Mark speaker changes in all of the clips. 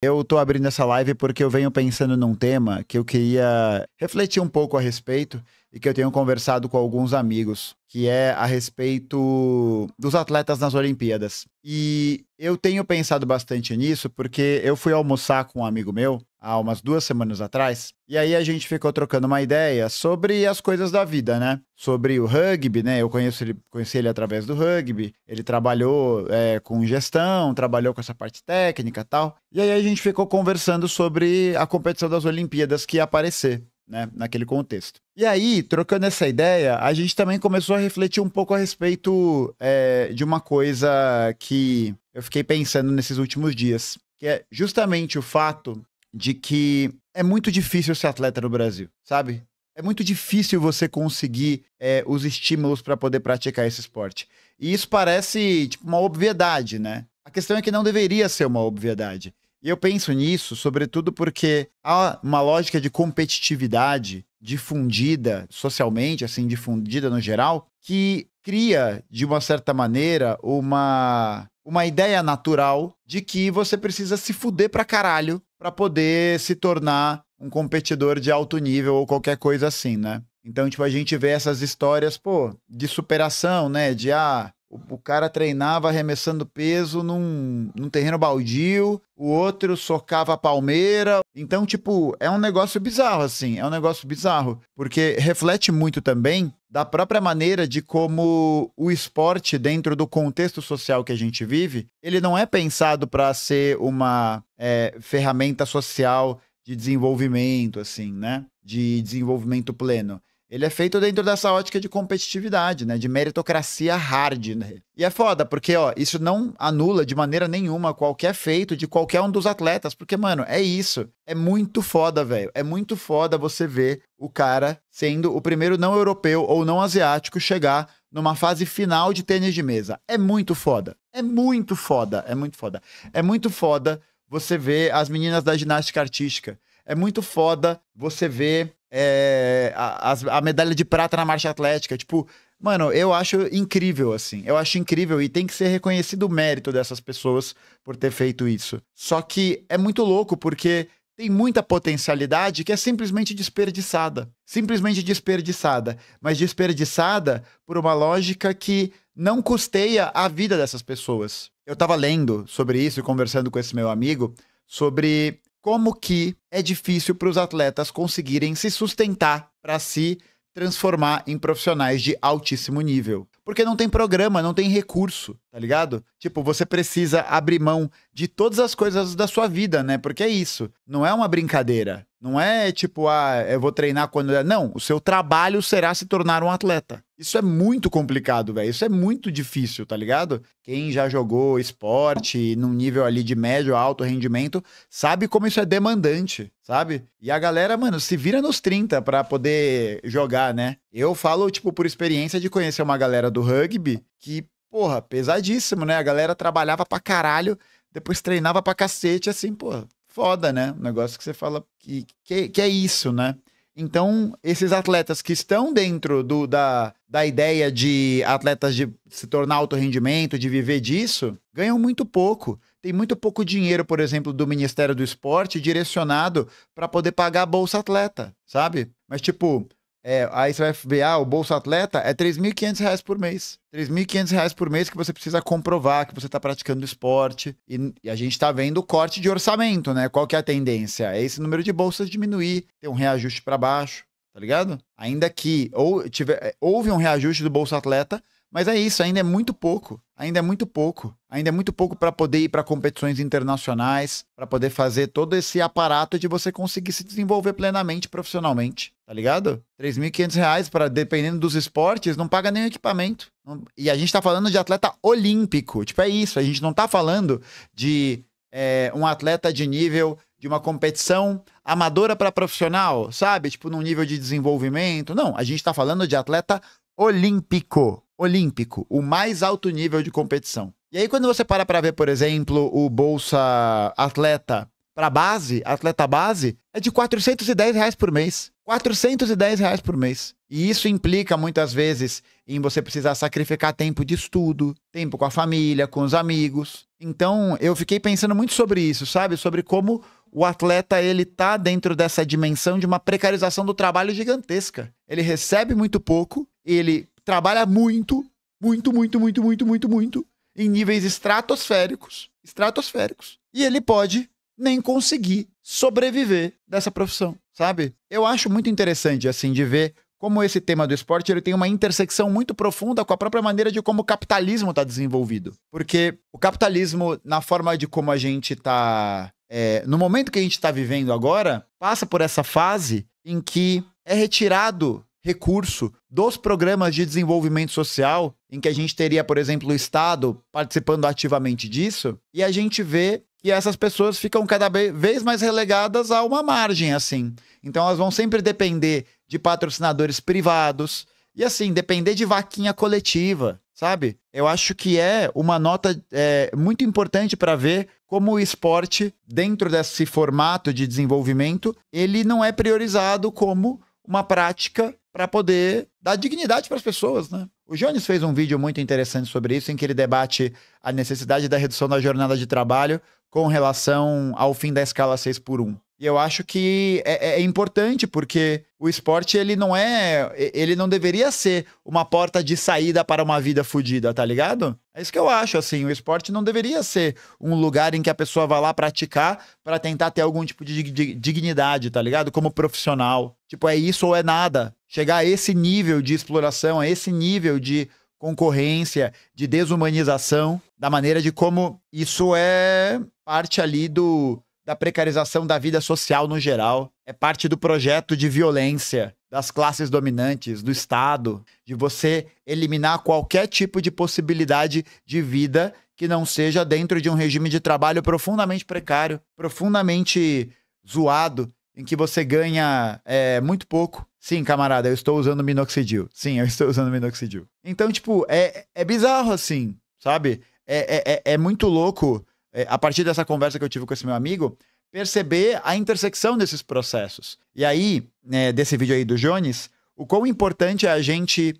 Speaker 1: Eu tô abrindo essa live porque eu venho pensando num tema que eu queria refletir um pouco a respeito e que eu tenho conversado com alguns amigos, que é a respeito dos atletas nas Olimpíadas. E eu tenho pensado bastante nisso porque eu fui almoçar com um amigo meu há umas 2 semanas atrás, e aí a gente ficou trocando uma ideia sobre as coisas da vida, né? Sobre o rugby, né? Eu conheci ele através do rugby, ele trabalhou com gestão, trabalhou com essa parte técnica e tal. E aí a gente ficou conversando sobre a competição das Olimpíadas que ia aparecer, né, naquele contexto. E aí, trocando essa ideia, a gente também começou a refletir um pouco a respeito de uma coisa que eu fiquei pensando nesses últimos dias, que é justamente o fato de que é muito difícil ser atleta no Brasil, sabe? É muito difícil você conseguir os estímulos para poder praticar esse esporte. E isso parece tipo uma obviedade, né? A questão é que não deveria ser uma obviedade. E eu penso nisso, sobretudo porque há uma lógica de competitividade difundida socialmente, assim, difundida no geral, que cria, de uma certa maneira, uma ideia natural de que você precisa se fuder pra caralho pra poder se tornar um competidor de alto nível ou qualquer coisa assim, né? Então, tipo, a gente vê essas histórias, pô, de superação, né? O cara treinava arremessando peso num terreno baldio, o outro socava a palmeira. Então, tipo, é um negócio bizarro, assim. É um negócio bizarro. Porque reflete muito também da própria maneira de como o esporte, dentro do contexto social que a gente vive, ele não é pensado para ser uma ferramenta social de desenvolvimento, assim, né? De desenvolvimento pleno. Ele é feito dentro dessa ótica de competitividade, né? De meritocracia hard, né? E é foda, porque, ó, isso não anula de maneira nenhuma qualquer feito de qualquer um dos atletas. Porque, mano, é isso. É muito foda, velho. É muito foda você ver o cara sendo o primeiro não europeu ou não asiático chegar numa fase final de tênis de mesa. É muito foda. É muito foda. É muito foda. É muito foda você ver as meninas da ginástica artística. É muito foda você ver a medalha de prata na marcha atlética. Tipo, mano, eu acho incrível, assim. Eu acho incrível e tem que ser reconhecido o mérito dessas pessoas por ter feito isso. Só que é muito louco porque tem muita potencialidade que é simplesmente desperdiçada. Simplesmente desperdiçada. Mas desperdiçada por uma lógica que não custeia a vida dessas pessoas. Eu tava lendo sobre isso e conversando com esse meu amigo sobre como que é difícil para os atletas conseguirem se sustentar para se transformar em profissionais de altíssimo nível. Porque não tem programa, não tem recurso, tá ligado? Tipo, você precisa abrir mão de todas as coisas da sua vida, né? Porque é isso, não é uma brincadeira. Não é tipo, eu vou treinar quando... Não, o seu trabalho será se tornar um atleta. Isso é muito complicado, velho. Isso é muito difícil, tá ligado? Quem já jogou esporte num nível ali de médio a alto rendimento sabe como isso é demandante, sabe? E a galera, mano, se vira nos 30 pra poder jogar, né? Eu falo, tipo, por experiência de conhecer uma galera do rugby que, porra, pesadíssimo, né? A galera trabalhava pra caralho, depois treinava pra cacete, assim, porra, foda, né? Um negócio que você fala que é isso, né? Então, esses atletas que estão dentro da ideia de atletas de se tornar alto rendimento, de viver disso, ganham muito pouco. Tem muito pouco dinheiro, por exemplo, do Ministério do Esporte direcionado para poder pagar a Bolsa Atleta, sabe? Mas, tipo, aí você vai ver, o Bolsa Atleta é R$ 3.500 por mês. R$ 3.500 por mês que você precisa comprovar que você está praticando esporte. E a gente está vendo o corte de orçamento, né? Qual que é a tendência? É esse número de bolsas diminuir, ter um reajuste para baixo, tá ligado? Ainda que houve um reajuste do Bolsa Atleta, mas é isso, ainda é muito pouco. Ainda é muito pouco. Ainda é muito pouco para poder ir para competições internacionais, para poder fazer todo esse aparato de você conseguir se desenvolver plenamente profissionalmente, tá ligado? R$ 3.500 para, dependendo dos esportes, não paga nem o equipamento. E a gente tá falando de atleta olímpico. Tipo, é isso. A gente não tá falando de um atleta de nível de uma competição amadora para profissional, sabe? Tipo, num nível de desenvolvimento. Não, a gente tá falando de atleta olímpico. Olímpico, o mais alto nível de competição. E aí, quando você para ver, por exemplo, o Bolsa Atleta para base, atleta base, é de R$ 410 por mês. R$ 410 por mês. E isso implica, muitas vezes, em você precisar sacrificar tempo de estudo, tempo com a família, com os amigos. Então, eu fiquei pensando muito sobre isso, sabe? Sobre como o atleta, ele tá dentro dessa dimensão de uma precarização do trabalho gigantesca. Ele recebe muito pouco, ele trabalha muito, em níveis estratosféricos. E ele pode nem conseguir sobreviver dessa profissão, sabe? Eu acho muito interessante, assim, de ver como esse tema do esporte ele tem uma intersecção muito profunda com a própria maneira de como o capitalismo está desenvolvido. Porque o capitalismo, na forma de como a gente está... no momento que a gente está vivendo agora, passa por essa fase em que é retirado recurso dos programas de desenvolvimento social, em que a gente teria, por exemplo, o Estado participando ativamente disso, e a gente vê que essas pessoas ficam cada vez mais relegadas a uma margem, assim. Então elas vão sempre depender de patrocinadores privados e, assim, depender de vaquinha coletiva, sabe? Eu acho que é uma nota muito importante para ver como o esporte, dentro desse formato de desenvolvimento, ele não é priorizado como uma prática para poder dar dignidade para as pessoas, né? O Jones fez um vídeo muito interessante sobre isso, em que ele debate a necessidade da redução da jornada de trabalho com relação ao fim da escala 6x1. E eu acho que é importante, porque o esporte, ele não deveria ser uma porta de saída para uma vida fodida, tá ligado? É isso que eu acho, assim, o esporte não deveria ser um lugar em que a pessoa vai lá praticar para tentar ter algum tipo de dignidade, tá ligado? Como profissional. Tipo, é isso ou é nada. Chegar a esse nível de exploração, a esse nível de concorrência, de desumanização, da maneira de como isso é parte ali da precarização da vida social no geral, é parte do projeto de violência das classes dominantes, do Estado, de você eliminar qualquer tipo de possibilidade de vida que não seja dentro de um regime de trabalho profundamente precário, profundamente zoado, em que você ganha muito pouco. Sim, camarada, eu estou usando minoxidil. Sim, eu estou usando minoxidil. Então, tipo, é bizarro assim, sabe? É muito louco, a partir dessa conversa que eu tive com esse meu amigo, perceber a intersecção desses processos. E aí, desse vídeo aí do Jones, o quão importante é a gente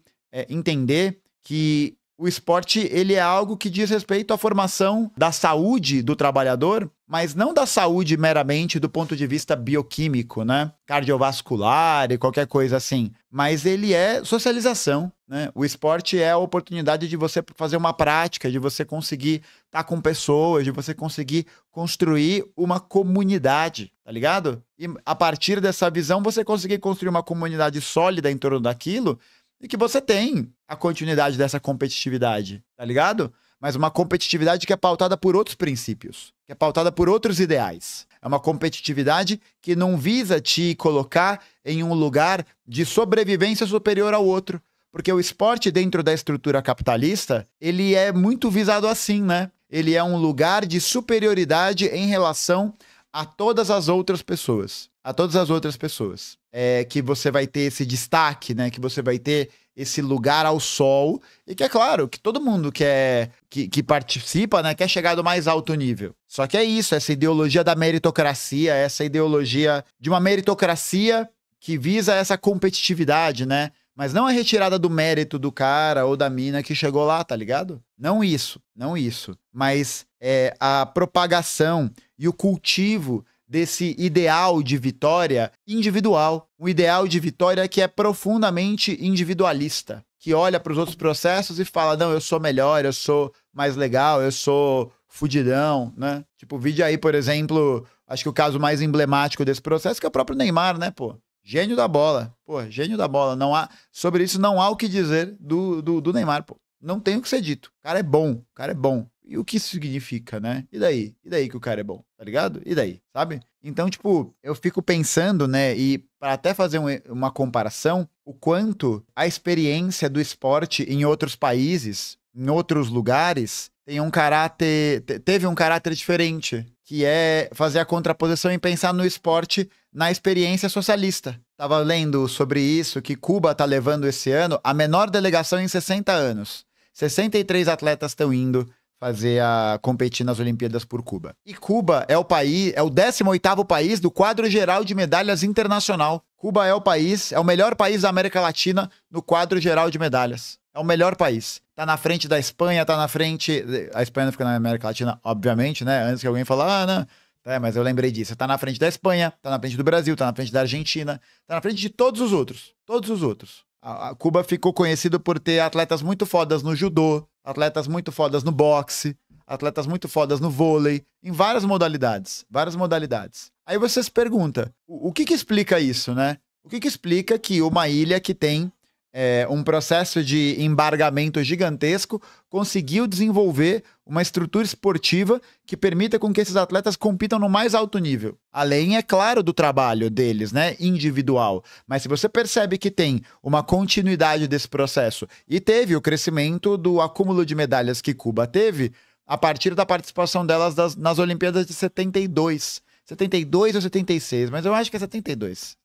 Speaker 1: entender que o esporte, ele é algo que diz respeito à formação da saúde do trabalhador, mas não da saúde meramente do ponto de vista bioquímico, né? Cardiovascular e qualquer coisa assim. Mas ele é socialização, né? O esporte é a oportunidade de você fazer uma prática, de você conseguir estar com pessoas, de você conseguir construir uma comunidade, tá ligado? E a partir dessa visão, você conseguir construir uma comunidade sólida em torno daquilo, e que você tem a continuidade dessa competitividade, tá ligado? Mas uma competitividade que é pautada por outros princípios, que é pautada por outros ideais. É uma competitividade que não visa te colocar em um lugar de sobrevivência superior ao outro. Porque o esporte, dentro da estrutura capitalista, ele é muito visado assim, né? Ele é um lugar de superioridade em relação a todas as outras pessoas. A todas as outras pessoas. Que você vai ter esse destaque, né? Que você vai ter esse lugar ao sol. E que é claro, que todo mundo que participa, né? Quer chegar do mais alto nível. Só que é isso, essa ideologia da meritocracia, essa ideologia de uma meritocracia que visa essa competitividade, né? Mas não a retirada do mérito do cara ou da mina que chegou lá, tá ligado? Não isso. Mas a propagação e o cultivo desse ideal de vitória individual. Um ideal de vitória que é profundamente individualista. Que olha para os outros processos e fala, não, eu sou melhor, eu sou mais legal, eu sou fudidão, né? Tipo, vídeo aí, por exemplo, acho que o caso mais emblemático desse processo que é o próprio Neymar, né, pô? Gênio da bola. Pô, gênio da bola. Sobre isso não há o que dizer do Neymar, pô. Não tem o que ser dito. O cara é bom. E o que isso significa, né? E daí? E daí que o cara é bom, tá ligado? E daí, sabe? Então, tipo, eu fico pensando, né? E para até fazer uma comparação, o quanto a experiência do esporte em outros países, em outros lugares, teve um caráter diferente, que é fazer a contraposição e pensar no esporte na experiência socialista. Tava lendo sobre isso, que Cuba tá levando esse ano a menor delegação em 60 anos. 63 atletas estão indo competir nas Olimpíadas por Cuba. E Cuba é o 18º país do quadro geral de medalhas internacional. Cuba é o melhor país da América Latina no quadro geral de medalhas. É o melhor país. Tá na frente da Espanha, tá na frente... A Espanha não fica na América Latina, obviamente, né? Antes que alguém fale, não... mas eu lembrei disso. Tá na frente da Espanha, tá na frente do Brasil, tá na frente da Argentina, tá na frente de todos os outros. Todos os outros. A Cuba ficou conhecido por ter atletas muito fodas no judô, atletas muito fodas no boxe, atletas muito fodas no vôlei, em várias modalidades. Várias modalidades. Aí você se pergunta, o que explica isso, né? O que explica que uma ilha que tem um processo de embargamento gigantesco conseguiu desenvolver uma estrutura esportiva que permita com que esses atletas compitam no mais alto nível. Além, é claro, do trabalho deles, né, individual. Mas se você percebe que tem uma continuidade desse processo e teve o crescimento do acúmulo de medalhas que Cuba teve a partir da participação delas nas Olimpíadas de 72. 72 ou 76, mas eu acho que é 72.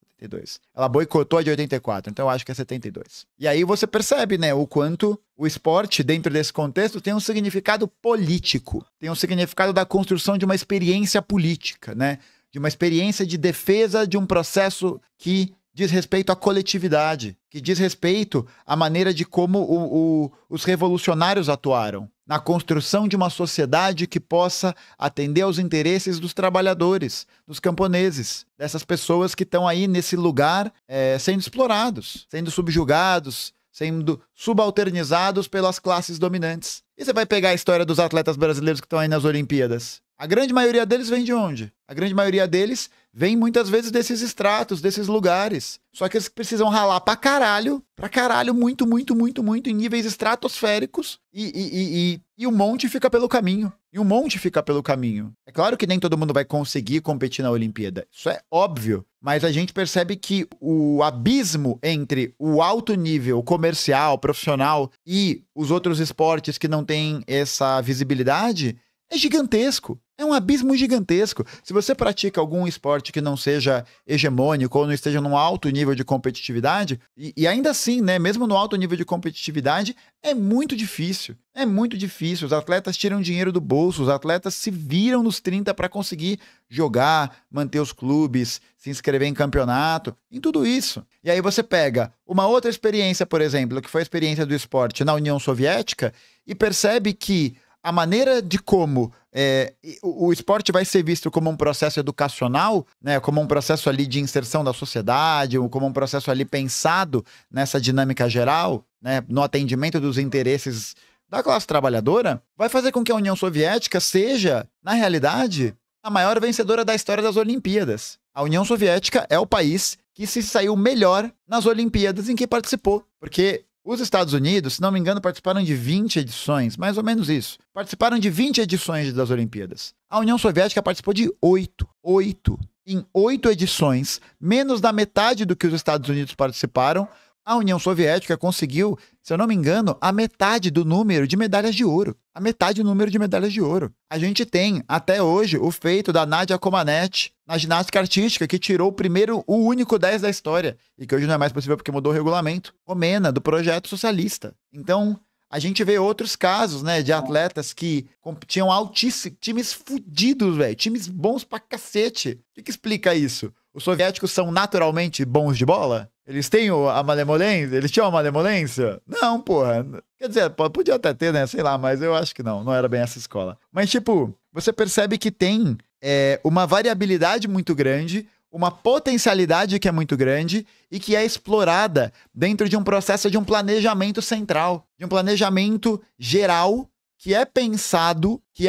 Speaker 1: Ela boicotou a de 84, então eu acho que é 72. E aí você percebe, né, o quanto o esporte, dentro desse contexto, tem um significado político, tem um significado da construção de uma experiência política, né, de uma experiência de defesa de um processo que diz respeito à coletividade, que diz respeito à maneira de como os revolucionários atuaram na construção de uma sociedade que possa atender aos interesses dos trabalhadores, dos camponeses, dessas pessoas que estão aí nesse lugar sendo explorados, sendo subjugados, sendo subalternizados pelas classes dominantes. E você vai pegar a história dos atletas brasileiros que estão aí nas Olimpíadas. A grande maioria deles vem de onde? A grande maioria deles vem muitas vezes desses estratos, desses lugares. Só que eles precisam ralar pra caralho, muito, em níveis estratosféricos, e um monte fica pelo caminho. É claro que nem todo mundo vai conseguir competir na Olimpíada. Isso é óbvio. Mas a gente percebe que o abismo entre o alto nível comercial, profissional e os outros esportes que não têm essa visibilidade é gigantesco. É um abismo gigantesco. Se você pratica algum esporte que não seja hegemônico ou não esteja num alto nível de competitividade, e ainda assim, né, mesmo no alto nível de competitividade, é muito difícil. É muito difícil. Os atletas tiram dinheiro do bolso, os atletas se viram nos 30 para conseguir jogar, manter os clubes, se inscrever em campeonato, em tudo isso. E aí você pega uma outra experiência, por exemplo, que foi a experiência do esporte na União Soviética, e percebe que a maneira de como o esporte vai ser visto como um processo educacional, né, como um processo ali de inserção da sociedade, ou como um processo ali pensado nessa dinâmica geral, né, no atendimento dos interesses da classe trabalhadora, vai fazer com que a União Soviética seja, na realidade, a maior vencedora da história das Olimpíadas. A União Soviética é o país que se saiu melhor nas Olimpíadas em que participou, porque os Estados Unidos, se não me engano, participaram de 20 edições, mais ou menos isso. Participaram de 20 edições das Olimpíadas. A União Soviética participou de 8. Em 8 edições, menos da metade do que os Estados Unidos participaram, a União Soviética conseguiu, se eu não me engano, a metade do número de medalhas de ouro. A metade do número de medalhas de ouro. A gente tem, até hoje, o feito da Nadia Comaneci na ginástica artística, que tirou o único 10 da história, e que hoje não é mais possível porque mudou o regulamento, romena, do projeto socialista. Então, a gente vê outros casos, né, de atletas que tinham altíssimos, times fudidos, velho, times bons pra cacete. O que explica isso? Os soviéticos são naturalmente bons de bola? Eles têm a malemolência? Eles tinham a malemolência? Não, porra. Quer dizer, podia até ter, né? Sei lá, mas eu acho que não era bem essa escola. Mas, tipo, você percebe que tem uma variabilidade muito grande, uma potencialidade que é muito grande e que é explorada dentro de um processo de um planejamento central, de um planejamento geral que é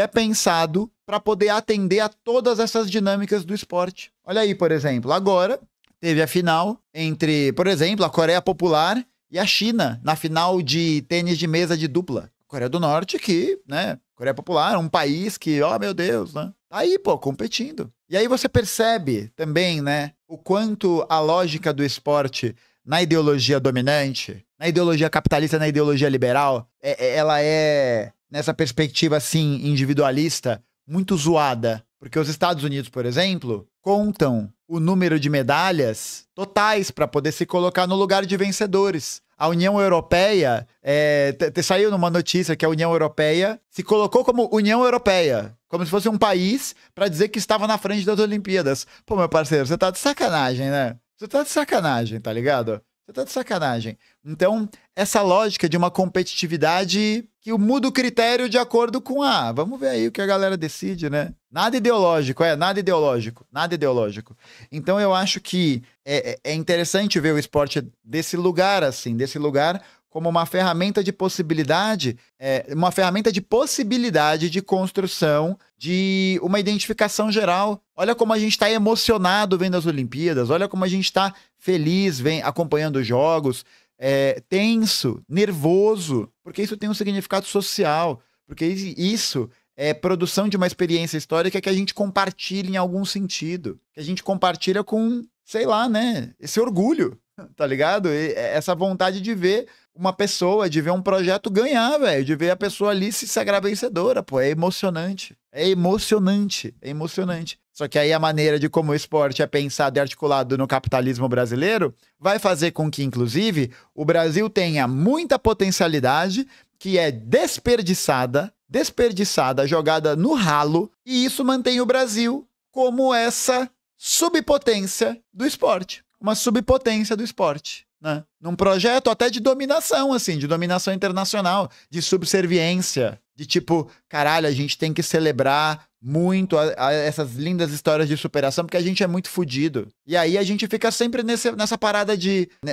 Speaker 1: pensado para poder atender a todas essas dinâmicas do esporte. Olha aí, por exemplo, agora teve a final entre, por exemplo, a Coreia Popular e a China, na final de tênis de mesa de dupla. A Coreia do Norte que, né, Coreia Popular, um país que, meu Deus, né, tá aí, competindo. E aí você percebe também, né, o quanto a lógica do esporte na ideologia dominante, na ideologia capitalista, na ideologia liberal, ela é, nessa perspectiva, assim, individualista, muito zoada. Porque os Estados Unidos, por exemplo, contam o número de medalhas totais para poder se colocar no lugar de vencedores. A União Europeia, saiu numa notícia que a União Europeia se colocou como União Europeia, como se fosse um país para dizer que estava na frente das Olimpíadas. Pô, meu parceiro, você tá de sacanagem, né? Você tá de sacanagem, tá ligado? Você tá de sacanagem. Então, essa lógica de uma competitividade que muda o critério de acordo com vamos ver aí o que a galera decide, né? Nada ideológico, nada ideológico, nada ideológico. Então, eu acho que é interessante ver o esporte desse lugar, assim, desse lugar como uma ferramenta de possibilidade, de construção de uma identificação geral. Olha como a gente está emocionado vendo as Olimpíadas, olha como a gente está feliz acompanhando os jogos, tenso, nervoso, porque isso tem um significado social, porque isso é produção de uma experiência histórica que a gente compartilha em algum sentido, que a gente compartilha com, sei lá, né, esse orgulho, tá ligado? Essa vontade de ver uma pessoa, de ver um projeto ganhar, velho, de ver a pessoa ali se sagrar vencedora, pô, é emocionante. É emocionante, é emocionante. Só que aí a maneira de como o esporte é pensado e articulado no capitalismo brasileiro vai fazer com que, inclusive, o Brasil tenha muita potencialidade que é desperdiçada, jogada no ralo, e isso mantém o Brasil como essa subpotência do esporte. Uma subpotência do esporte, né? Num projeto até de dominação, assim, de dominação internacional, de subserviência, de tipo, caralho, a gente tem que celebrar muito essas lindas histórias de superação, porque a gente é muito fodido. E aí a gente fica sempre nessa parada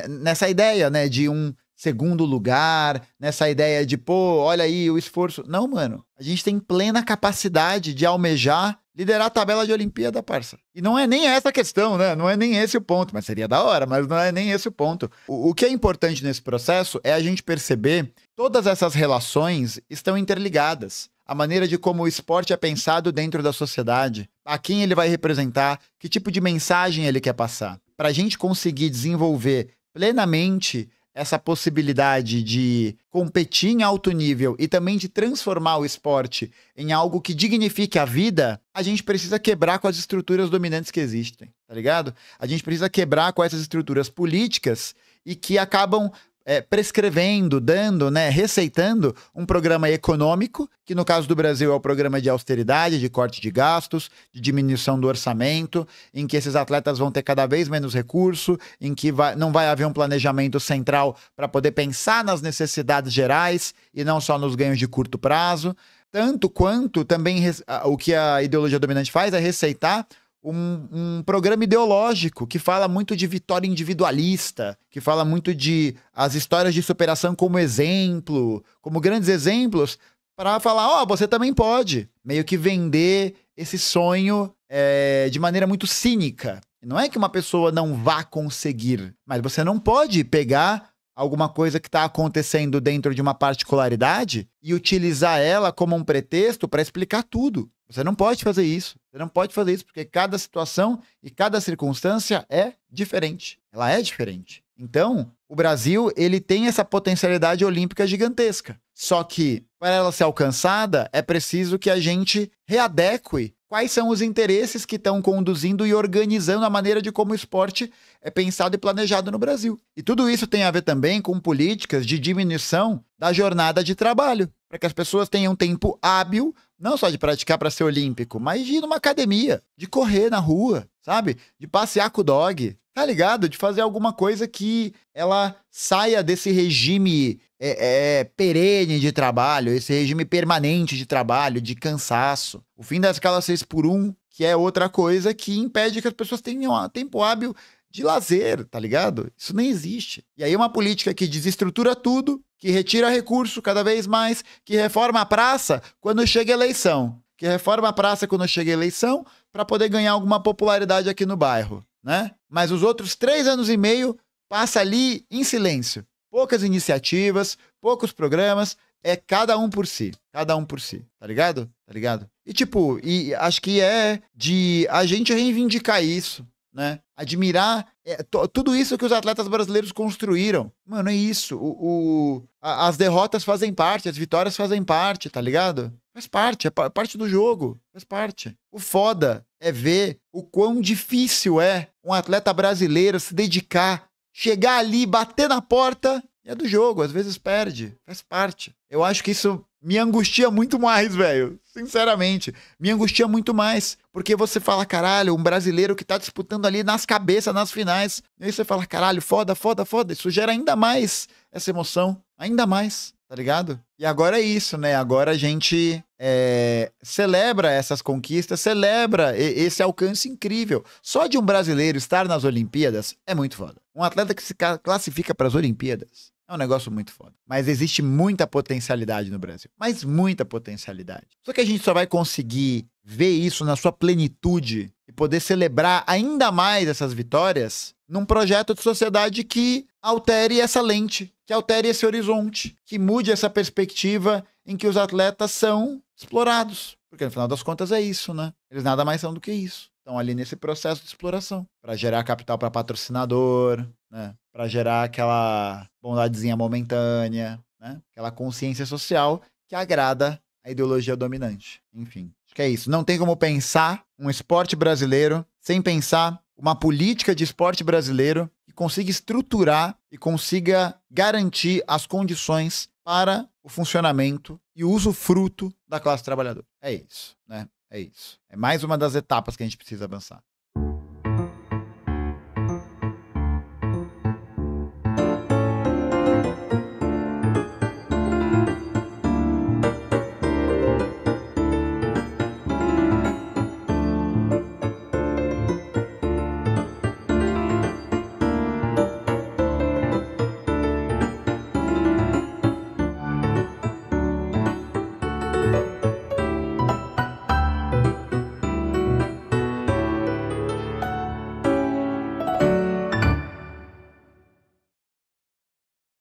Speaker 1: nessa ideia, né, de um segundo lugar, nessa ideia de, pô, olha aí o esforço. Não, mano, a gente tem plena capacidade de almejar liderar a tabela de Olimpíada, parça. E não é nem essa a questão, né? Não é nem esse o ponto, mas seria da hora, mas não é nem esse o ponto. O que é importante nesse processo é a gente perceber todas essas relações estão interligadas. A maneira de como o esporte é pensado dentro da sociedade, a quem ele vai representar, que tipo de mensagem ele quer passar. Para a gente conseguir desenvolver plenamente essa possibilidade de competir em alto nível e também de transformar o esporte em algo que dignifique a vida, a gente precisa quebrar com as estruturas dominantes que existem, tá ligado? A gente precisa quebrar com essas estruturas políticas e que acabam prescrevendo, dando, né, receitando um programa econômico, que no caso do Brasil é o programa de austeridade, de corte de gastos, de diminuição do orçamento, em que esses atletas vão ter cada vez menos recurso, em que não vai haver um planejamento central para poder pensar nas necessidades gerais e não só nos ganhos de curto prazo. Tanto quanto também o que a ideologia dominante faz é receitar um programa ideológico que fala muito de vitória individualista, que fala muito de as histórias de superação como exemplo, como grandes exemplos, para falar, você também pode. Meio que vender esse sonho de maneira muito cínica. Não é que uma pessoa não vá conseguir, mas você não pode pegar alguma coisa que está acontecendo dentro de uma particularidade e utilizar ela como um pretexto para explicar tudo. Você não pode fazer isso. Você não pode fazer isso porque cada situação e cada circunstância é diferente. Ela é diferente. Então, o Brasil, ele tem essa potencialidade olímpica gigantesca. Só que, para ela ser alcançada, é preciso que a gente readeque quais são os interesses que estão conduzindo e organizando a maneira de como o esporte é pensado e planejado no Brasil. E tudo isso tem a ver também com políticas de diminuição da jornada de trabalho, para que as pessoas tenham tempo hábil, não só de praticar para ser olímpico, mas de ir numa academia, de correr na rua, sabe? De passear com o dog, tá ligado? De fazer alguma coisa que ela saia desse regime perene de trabalho, esse regime permanente de trabalho, de cansaço. O fim da escala 6x1, que é outra coisa que impede que as pessoas tenham tempo hábil de lazer, tá ligado? Isso nem existe. E aí uma política que desestrutura tudo, que retira recurso cada vez mais, que reforma a praça quando chega a eleição. Que reforma a praça quando chega a eleição para poder ganhar alguma popularidade aqui no bairro, né? Mas os outros 3 anos e meio passa ali em silêncio. Poucas iniciativas, poucos programas, cada um por si. Cada um por si, tá ligado? Tá ligado? E acho que é de a gente reivindicar isso. né? Admirar tudo isso que os atletas brasileiros construíram. Mano, é isso. As derrotas fazem parte, as vitórias fazem parte, tá ligado? Faz parte, é parte do jogo. Faz parte. O foda é ver o quão difícil é um atleta brasileiro se dedicar, chegar ali, bater na porta, e é do jogo, às vezes perde. Faz parte. Eu acho que isso me angustia muito mais, velho. Sinceramente, me angustia muito mais. Porque você fala, caralho, um brasileiro que tá disputando ali nas cabeças, nas finais. E aí você fala, caralho, foda, foda, foda. Isso gera ainda mais essa emoção. Ainda mais, tá ligado? E agora é isso, né? Agora a gente celebra essas conquistas, celebra esse alcance incrível. Só de um brasileiro estar nas Olimpíadas é muito foda. Um atleta que se classifica para as Olimpíadas é um negócio muito foda. Mas existe muita potencialidade no Brasil. Mas muita potencialidade. Só que a gente só vai conseguir ver isso na sua plenitude e poder celebrar ainda mais essas vitórias num projeto de sociedade que altere essa lente, que altere esse horizonte, que mude essa perspectiva em que os atletas são explorados. Porque no final das contas é isso, né? Eles nada mais são do que isso. Estão ali nesse processo de exploração. Para gerar capital para patrocinador, né? Para gerar aquela bondadezinha momentânea, né? Aquela consciência social que agrada a ideologia dominante. Enfim, acho que é isso. Não tem como pensar um esporte brasileiro sem pensar uma política de esporte brasileiro que consiga estruturar e consiga garantir as condições para o funcionamento e o usufruto da classe trabalhadora. É isso, né? É isso. É mais uma das etapas que a gente precisa avançar.